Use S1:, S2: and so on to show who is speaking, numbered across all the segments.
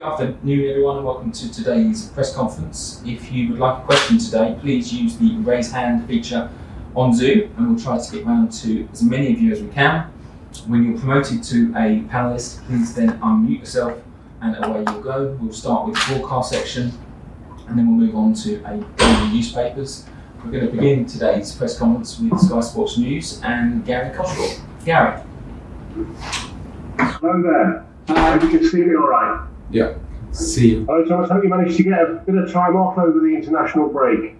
S1: Afternoon, everyone, and welcome to today's press conference. If you would like a question today, please use the raise hand feature on Zoom, and we'll try to get round to as many of you as we can. When you're promoted to a panellist, please then unmute yourself, and away you'll go. We'll start with the broadcast section, and then we'll move on to the newspapers. We're going to begin today's press conference with Sky Sports News and Gary Cosgrove. Gary.
S2: Hello there. Hope you can see me all right.
S3: Yeah, see you.
S2: Hello, Thomas. Hope you managed to get a bit of time off over the international break.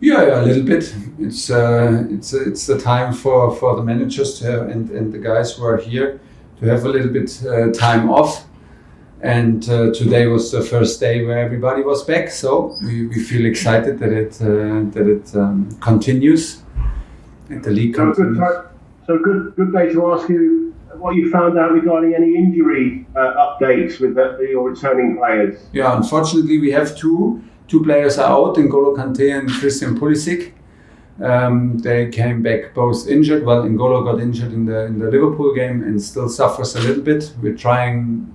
S3: Yeah, a little bit. It's the time for the managers and the guys who are here to have a little bit time off. And today was the first day where everybody was back, so we feel excited that it continues and the league continues.
S2: So good day to ask you what you found out regarding any injury updates with your returning players.
S3: Yeah, unfortunately we have two players are out, N'Golo Kante and Christian Pulisic. They came back both injured. Well, N'Golo got injured in the Liverpool game and still suffers a little bit. We're trying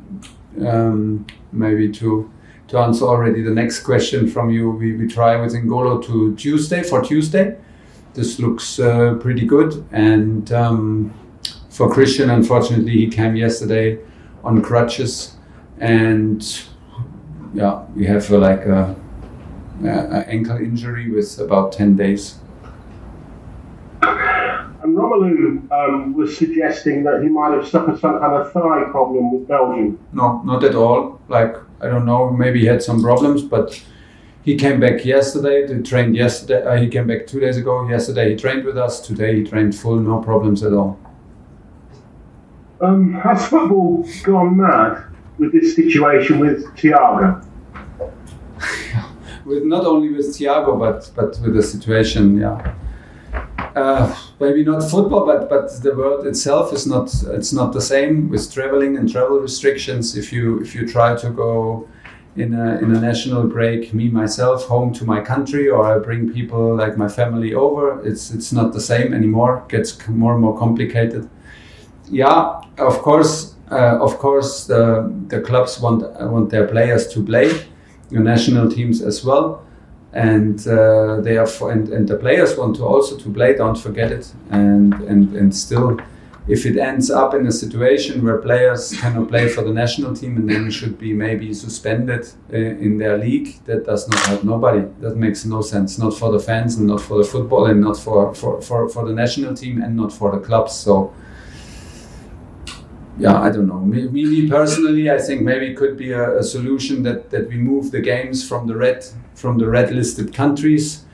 S3: maybe to answer already the next question from you. We try with N'Golo for Tuesday. This looks pretty good, and for Christian, unfortunately, he came yesterday on crutches, and yeah, we have a ankle injury with about 10 days.
S2: And Romelu was suggesting that he might have suffered some kind of thigh problem with Belgium.
S3: No, not at all. I don't know, maybe he had some problems, but he came back yesterday. He trained yesterday. He came back 2 days ago. Yesterday he trained with us. Today he trained full, no problems at all.
S2: Has football gone mad with this situation with Thiago?
S3: Not only with Thiago, but with the situation, yeah. Maybe not football, but the world itself is not. It's not the same with traveling and travel restrictions. If you try to go in a national break, myself home to my country, or I bring people like my family over, it's not the same anymore. It gets more and more complicated. Yeah, of course, the clubs want their players to play, the national teams as well, and and the players want to also to play. Don't forget it, and still, if it ends up in a situation where players cannot play for the national team and then should be maybe suspended in their league, that does not help nobody. That makes no sense, not for the fans and not for the football and not for the national team and not for the clubs. So. Yeah, I don't know. Me personally, I think maybe it could be a solution that we move the games from the red listed countries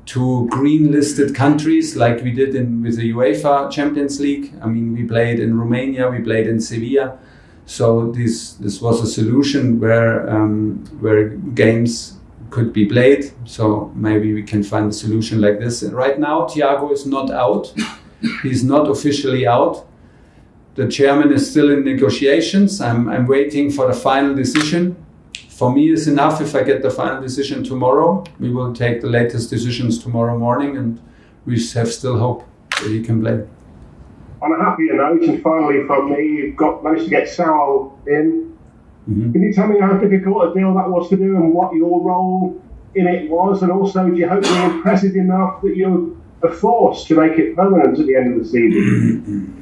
S3: to green listed countries, like we did with the UEFA Champions League. I mean, we played in Romania, we played in Sevilla, so this was a solution where games could be played. So maybe we can find a solution like this. And right now, Thiago is not out; he's not officially out. The chairman is still in negotiations. I'm waiting for the final decision. For me, it's enough if I get the final decision tomorrow. We will take the latest decisions tomorrow morning, and we have still hope that he can play.
S2: On a happier note, and finally from me, you've managed to get Saul in. Mm-hmm. Can you tell me how difficult a deal that was to do and what your role in it was? And also, do you hope you're impressive enough that you're a force to make it permanent at the end of the season?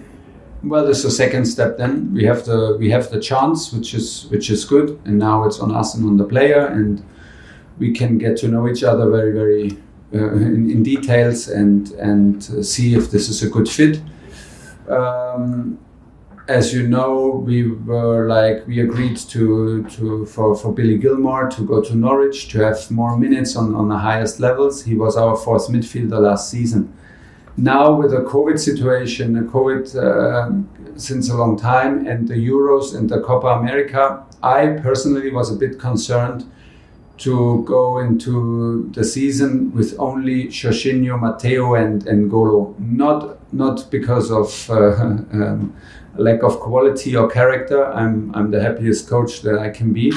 S3: Well, this is the second step. Then we have the chance, which is good, and now it's on us and on the player, and we can get to know each other very, very in details and see if this is a good fit. As you know, we agreed for Billy Gilmore to go to Norwich to have more minutes on the highest levels. He was our fourth midfielder last season. Now with the COVID situation, since a long time, and the Euros and the Copa America, I personally was a bit concerned to go into the season with only Jorginho, Matteo and N'Golo. Not because of lack of quality or character. I'm the happiest coach that I can be.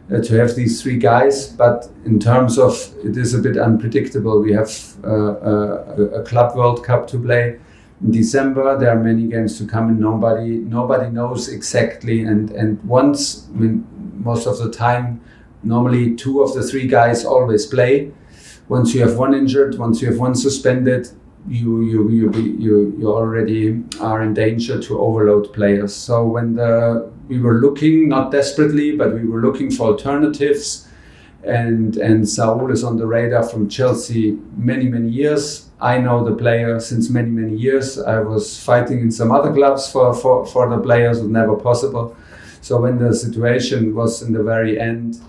S3: To have these three guys, but in terms of it is a bit unpredictable. We have a Club World Cup to play in December. There are many games to come, and nobody knows exactly. And once most of the time, normally 2 of the 3 guys always play. Once you have one injured, once you have one suspended, you already are in danger to overload players. So when we were looking, not desperately, but we were looking for alternatives, and Saul is on the radar from Chelsea many years. I know the player since many years. I was fighting in some other clubs for the players, it was never possible. So when the situation was in the very end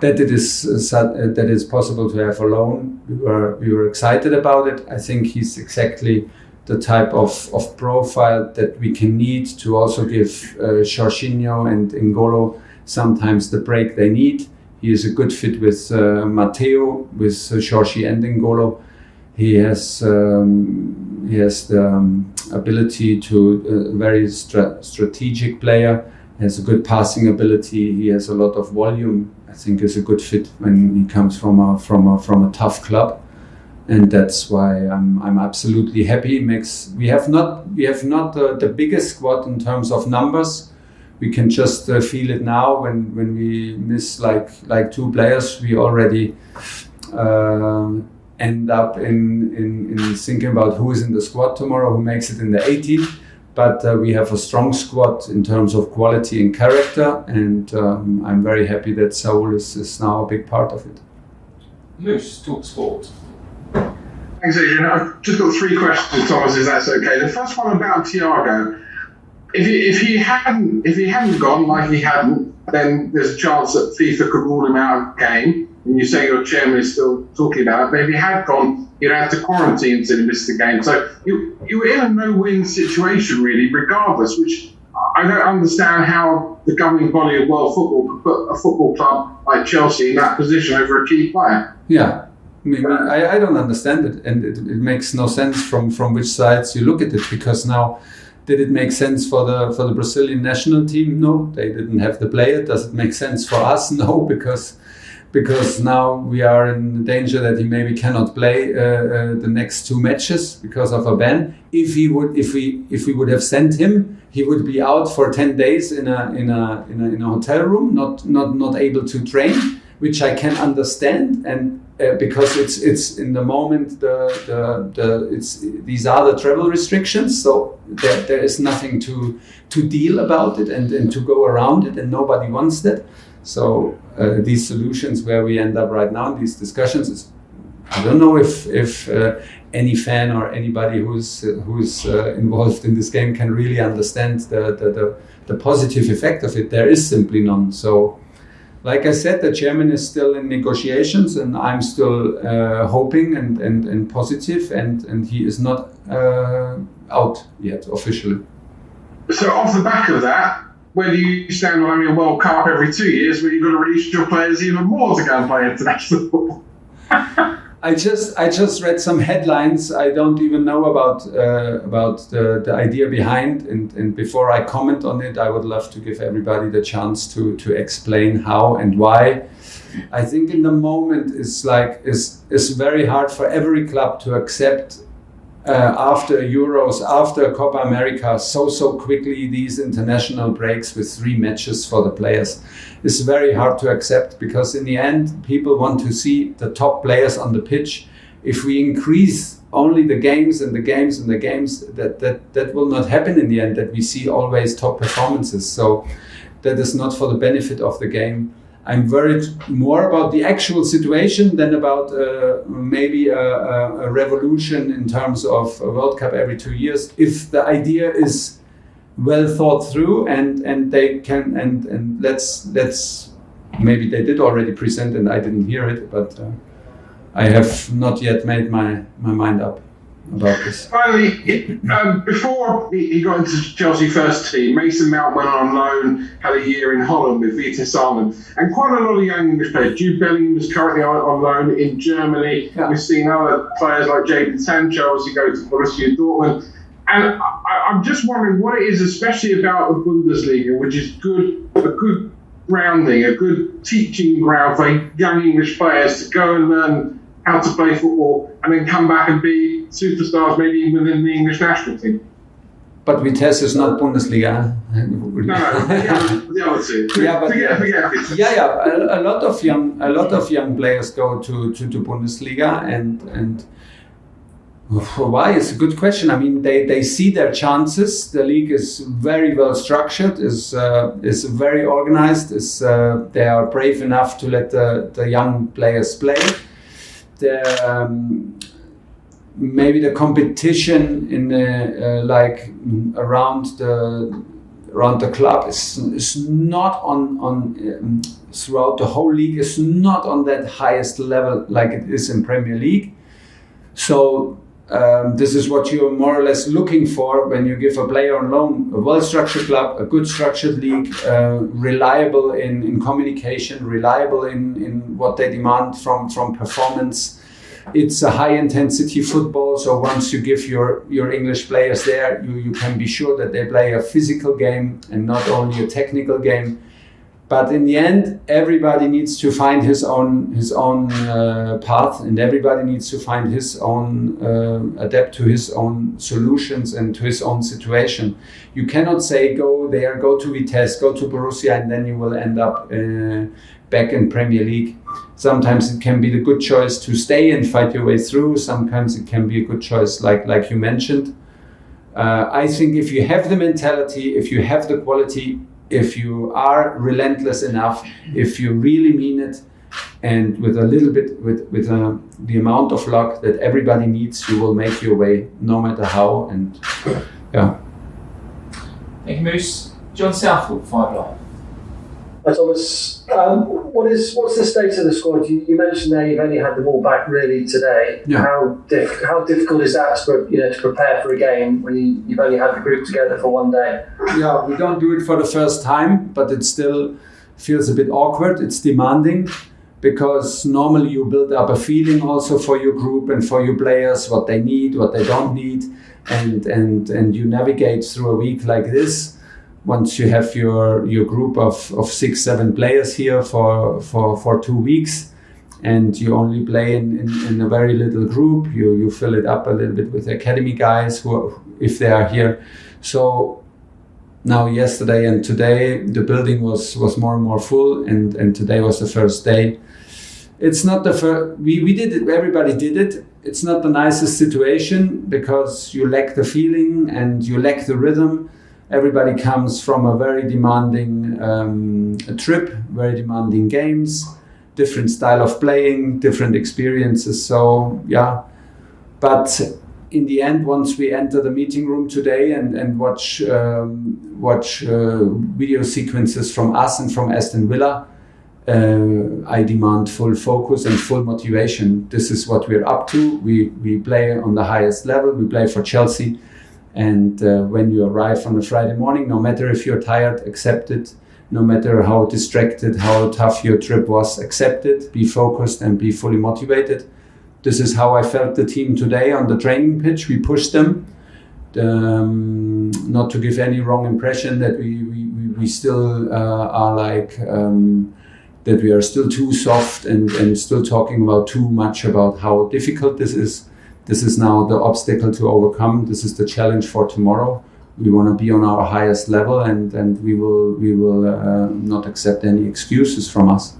S3: that it is possible to have a loan, we were excited about it. I think he's exactly the type of profile that we can need to also give Jorginho and N'Golo sometimes the break they need. He is a good fit with Matteo, with Jorginho and N'Golo. He has the ability to very strategic player. He has a good passing ability. He has a lot of volume. I think is a good fit when he comes from a tough club, and that's why I'm absolutely happy. We have not the biggest squad in terms of numbers. We can just feel it now when we miss like 2 players. We already end up in thinking about who is in the squad tomorrow, who makes it in the 18th. But we have a strong squad in terms of quality and character, and I'm very happy that Saul is now a big part of it.
S1: Moose, talk sport.
S2: Thanks, Adrian. I've just got 3 questions, Thomas, if that's okay. The first one about Thiago. If he hadn't gone like he hadn't, then there's a chance that FIFA could rule him out of the game. And you say your chairman is still talking about it, but if he had gone, you'd have to quarantine until he missed the game. So you were in a no-win situation, really, regardless, which I don't understand how the governing body of world football could put a football club like Chelsea in that position over a key player.
S3: Yeah, I don't understand it, and it makes no sense from which sides you look at it, because now, did it make sense for the Brazilian national team? No, they didn't have the player. Does it make sense for us? No, because now we are in danger that he maybe cannot play the next 2 matches because of a ban. If we would have sent him, he would be out for 10 days in a hotel room, not able to train, which I can understand, and because it's in the moment these are the travel restrictions, so there is nothing to deal about it and to go around it, and nobody wants that. So these solutions where we end up right now in these discussions, I don't know if any fan or anybody who's involved in this game can really understand the positive effect of it. There is simply none. So, like I said, the chairman is still in negotiations, and I'm still hoping and positive, and he is not out yet officially.
S2: So off the back of that, where do you stand on having a World Cup every 2 years, where you've got to release your players even more to go and play international football?
S3: I just read some headlines. I don't even know about the idea behind, and before I comment on it, I would love to give everybody the chance to explain how and why. I think in the moment it's very hard for every club to accept after Euros, after Copa America, so quickly these international breaks with 3 matches for the players. It's very hard to accept, because in the end people want to see the top players on the pitch. If we increase only the games, that will not happen in the end, that we see always top performances. So that is not for the benefit of the game. I'm worried more about the actual situation than about maybe a revolution in terms of a World Cup every 2 years. If the idea is well thought through and they can and let's maybe they did already present and I didn't hear it, but I have not yet made my mind up about this.
S2: Finally, before he got into Chelsea first team, Mason Mount went on loan, had a year in Holland with Vitesse Arnhem, and quite a lot of young English players. Jude Bellingham is currently on loan in Germany. Yeah. We've seen other players like Jadon Sancho obviously go to Borussia Dortmund. And I'm just wondering what it is, especially about the Bundesliga, which is a good grounding, a good teaching ground for young English players to go and learn how to play football and then come back and be superstars maybe within the English national team.
S3: But Vitesse is not Bundesliga.
S2: No, the other two.
S3: Yeah, but
S2: Forget
S3: a lot of young players go to Bundesliga, and why is a good question. I mean, they see their chances. The league is very well structured, is very organized. They are brave enough to let the young players play. Maybe the competition in around the club is not on throughout the whole league is not on that highest level like it is in Premier League. So this is what you're more or less looking for when you give a player on loan. A well-structured club, a good structured league, reliable in communication, reliable in what they demand from performance. It's a high-intensity football, so once you give your English players there, you can be sure that they play a physical game and not only a technical game. But in the end, everybody needs to find his own path, and everybody needs to find his own, adapt to his own solutions and to his own situation. You cannot say go there, go to Vitesse, go to Borussia, and then you will end up back in Premier League. Sometimes it can be the good choice to stay and fight your way through. Sometimes it can be a good choice, like you mentioned. I think if you have the mentality, if you have the quality, if you are relentless enough, if you really mean it, and with a little bit, with the amount of luck that everybody needs, you will make your way, no matter how. And yeah.
S1: Thank you, Moose. John Southwood, 5 Live.
S4: Thomas, what's the state of the squad? You mentioned there you've only had them all back really today.
S3: Yeah.
S4: How difficult is that to prepare for a game when you've only had the group together for one day?
S3: Yeah, we don't do it for the first time, but it still feels a bit awkward. It's demanding because normally you build up a feeling also for your group and for your players, what they need, what they don't need, and you navigate through a week like this. Once you have your group of 6-7 players here for 2 weeks, and you only play in a very little group, you fill it up a little bit with academy guys if they are here. So now yesterday and today the building was more and more full, and today was the first day. It's not the first. We did it. Everybody did it. It's not the nicest situation because you lack the feeling and you lack the rhythm. Everybody comes from a very demanding trip, very demanding games, different style of playing, different experiences. So yeah, but in the end, once we enter the meeting room today and watch video sequences from us and from Aston Villa, I demand full focus and full motivation. This is what we're up to. We play on the highest level. We play for Chelsea. And when you arrive on a Friday morning, no matter if you're tired, accept it. No matter how distracted, how tough your trip was, accept it. Be focused and be fully motivated. This is how I felt the team today on the training pitch. We pushed them, not to give any wrong impression that we still are like, that we are still too soft and still talking about too much about how difficult this is. This is now the obstacle to overcome. This is the challenge for tomorrow. We want to be on our highest level, and we will not accept any excuses from us.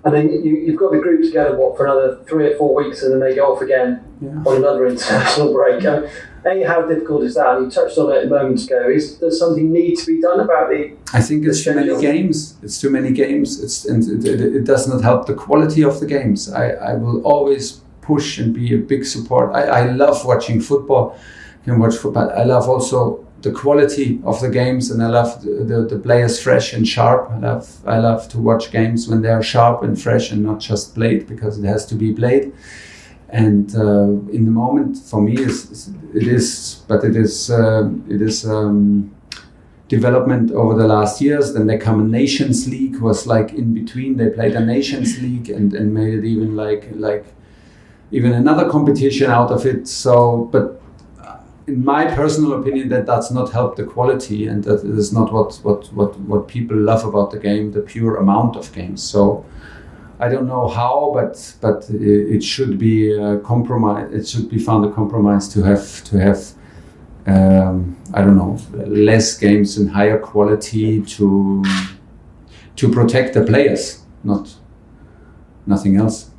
S4: And then you've got the group together, for another 3 or 4 weeks, and then they go off again on another international break. How difficult is that? You touched on it a moment ago. Does something need to be done about the?
S3: I think it's too many games. It's too many games. It does not help the quality of the games. I will always push and be a big support. I love watching football. I can watch football. I love also the quality of the games, and I love the players fresh and sharp. I love to watch games when they are sharp and fresh and not just played, because it has to be played. And in the moment, for me, it is development over the last years. Then they come a Nations League, was like in between. They played a Nations League and made it even like even another competition out of it. So, but in my personal opinion, that does not help the quality, and that is not what people love about the game, the pure amount of games. So I don't know how, but it should be a compromise. It should be found a compromise to have I don't know, less games and higher quality to protect the players, nothing else.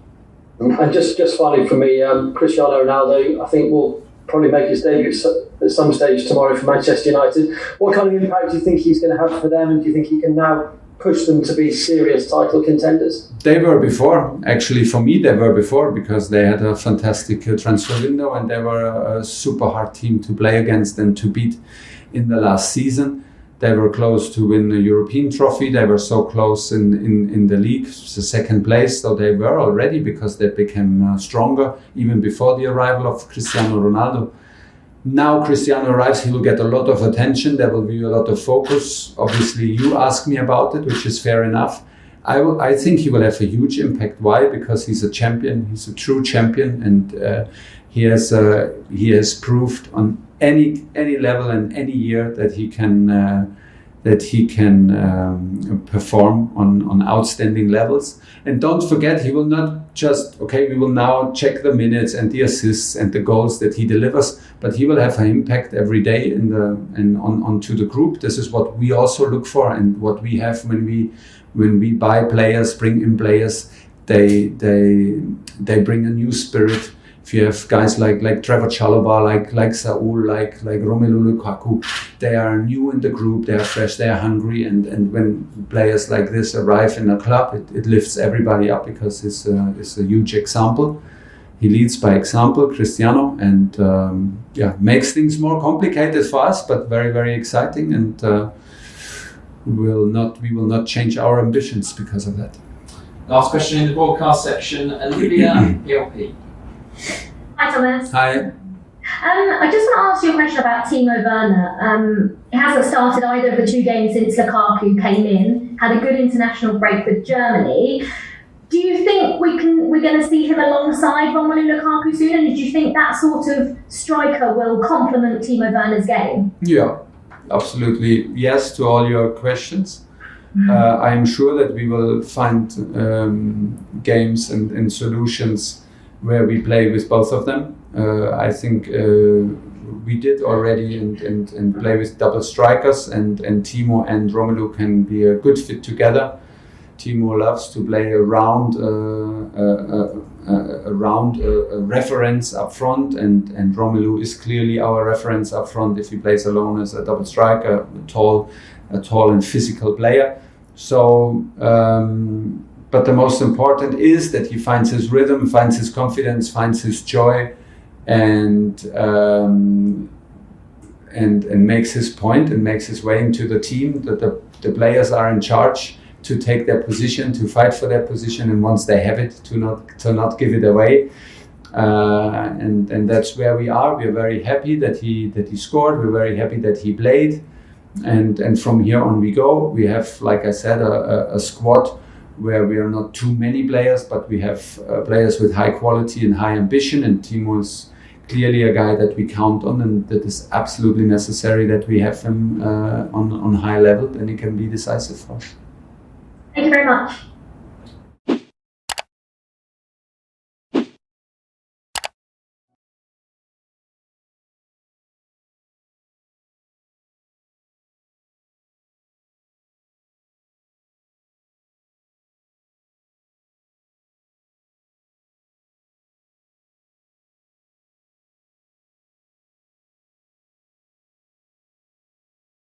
S4: And just finally for me, Cristiano Ronaldo, I think will probably make his debut at some stage tomorrow for Manchester United. What kind of impact do you think he's going to have for them, and do you think he can now push them to be serious title contenders?
S3: They were before. Actually, for me, they were before, because they had a fantastic transfer window and they were a super hard team to play against and to beat in the last season. They were close to win the European trophy. They were so close in the league, the second place. So they were already, because they became stronger even before the arrival of Cristiano Ronaldo. Now Cristiano arrives, he will get a lot of attention. There will be a lot of focus. Obviously, you ask me about it, which is fair enough. I think he will have a huge impact. Why? Because he's a champion. He's a true champion, and he has proved on any level and any year that he can perform on outstanding levels. And don't forget, he will not just, we will now check the minutes and the assists and the goals that he delivers, but he will have an impact every day onto the group. This is what we also look for, and what we have when we buy players, bring in players. They bring a new spirit. If you have guys like Trevor Chalobah, like Saul, like Romelu Lukaku, they are new in the group, they are fresh, they are hungry, and when players like this arrive in a club, it lifts everybody up, because he's a huge example. He leads by example, Cristiano, and makes things more complicated for us, but very, very exciting, and we will not change our ambitions because of that.
S1: Last question in the broadcast section, Olivia PLP.
S5: Hi Thomas.
S3: Hi.
S5: I just want to ask you a question about Timo Werner. He hasn't started either of the 2 games since Lukaku came in, had a good international break with Germany. Do you think we're going to see him alongside Romelu Lukaku soon, and do you think that sort of striker will complement Timo Werner's game?
S3: Yeah, absolutely. Yes to all your questions. I am sure that we will find games and solutions where we play with both of them. I think we did already and play with double strikers, and Timo and Romelu can be a good fit together. Timo loves to play around a reference up front, and Romelu is clearly our reference up front if he plays alone as a double striker, a tall and physical player. So but the most important is that he finds his rhythm, finds his confidence, finds his joy, and makes his point and makes his way into the team. That the players are in charge to take their position, to fight for their position, and once they have it, to not give it away. And that's where we are. We are very happy that he scored. We're very happy that he played, and from here on we go. We have, like I said, a squad where we are not too many players, but we have players with high quality and high ambition, and Timo is clearly a guy that we count on, and that is absolutely necessary that we have him on high level, and he can be decisive for us.
S5: Thank you very much.